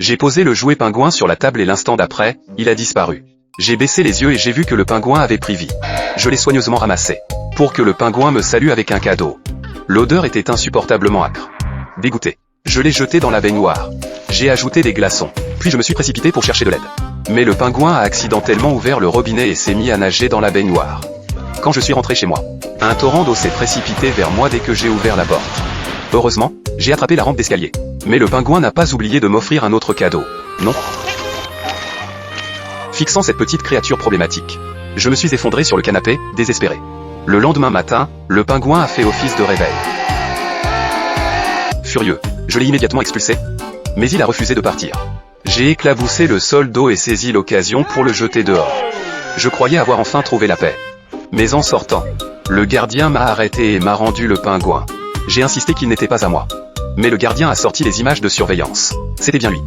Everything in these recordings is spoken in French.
J'ai posé le jouet pingouin sur la table et l'instant d'après, il a disparu. J'ai baissé les yeux et j'ai vu que le pingouin avait pris vie. Je l'ai soigneusement ramassé, pour que le pingouin me salue avec un cadeau. L'odeur était insupportablement âcre. Dégoûté, je l'ai jeté dans la baignoire. J'ai ajouté des glaçons, puis je me suis précipité pour chercher de l'aide. Mais le pingouin a accidentellement ouvert le robinet et s'est mis à nager dans la baignoire. Quand je suis rentré chez moi, un torrent d'eau s'est précipité vers moi dès que j'ai ouvert la porte. Heureusement, j'ai attrapé la rampe d'escalier. Mais le pingouin n'a pas oublié de m'offrir un autre cadeau. Non. Fixant cette petite créature problématique, je me suis effondré sur le canapé, désespéré. Le lendemain matin, le pingouin a fait office de réveil. Furieux, je l'ai immédiatement expulsé. Mais il a refusé de partir. J'ai éclaboussé le sol d'eau et saisi l'occasion pour le jeter dehors. Je croyais avoir enfin trouvé la paix. Mais en sortant, le gardien m'a arrêté et m'a rendu le pingouin. J'ai insisté qu'il n'était pas à moi. Mais le gardien a sorti les images de surveillance. C'était bien lui.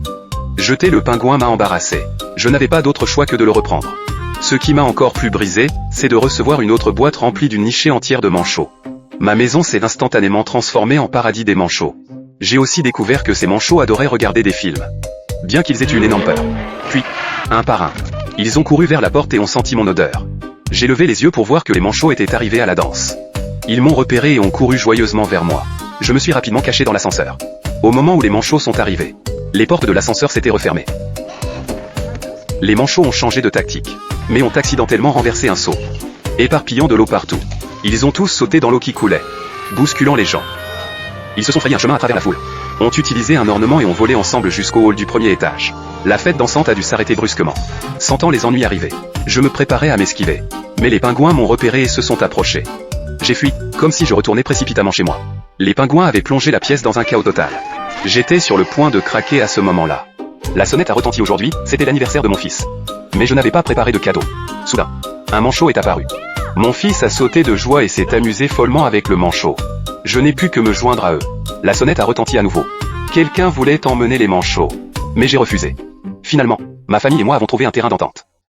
Jeter le pingouin m'a embarrassé. Je n'avais pas d'autre choix que de le reprendre. Ce qui m'a encore plus brisé, c'est de recevoir une autre boîte remplie d'une nichée entière de manchots. Ma maison s'est instantanément transformée en paradis des manchots. J'ai aussi découvert que ces manchots adoraient regarder des films. Bien qu'ils aient une énorme peur. Puis, un par un, ils ont couru vers la porte et ont senti mon odeur. J'ai levé les yeux pour voir que les manchots étaient arrivés à la danse. Ils m'ont repéré et ont couru joyeusement vers moi. Je me suis rapidement caché dans l'ascenseur. Au moment où les manchots sont arrivés, les portes de l'ascenseur s'étaient refermées. Les manchots ont changé de tactique, mais ont accidentellement renversé un seau, éparpillant de l'eau partout. Ils ont tous sauté dans l'eau qui coulait, bousculant les gens. Ils se sont frayé un chemin à travers la foule, ont utilisé un ornement et ont volé ensemble jusqu'au hall du premier étage. La fête dansante a dû s'arrêter brusquement. Sentant les ennuis arriver, je me préparais à m'esquiver. Mais les pingouins m'ont repéré et se sont approchés. J'ai fui, comme si je retournais précipitamment chez moi. Les pingouins avaient plongé la pièce dans un chaos total. J'étais sur le point de craquer à ce moment-là. La sonnette a retenti aujourd'hui, c'était l'anniversaire de mon fils. Mais je n'avais pas préparé de cadeau. Soudain, un manchot est apparu. Mon fils a sauté de joie et s'est amusé follement avec le manchot. Je n'ai pu que me joindre à eux. La sonnette a retenti à nouveau. Quelqu'un voulait emmener les manchots. Mais j'ai refusé. Finalement, ma famille et moi avons trouvé un terrain d'entente.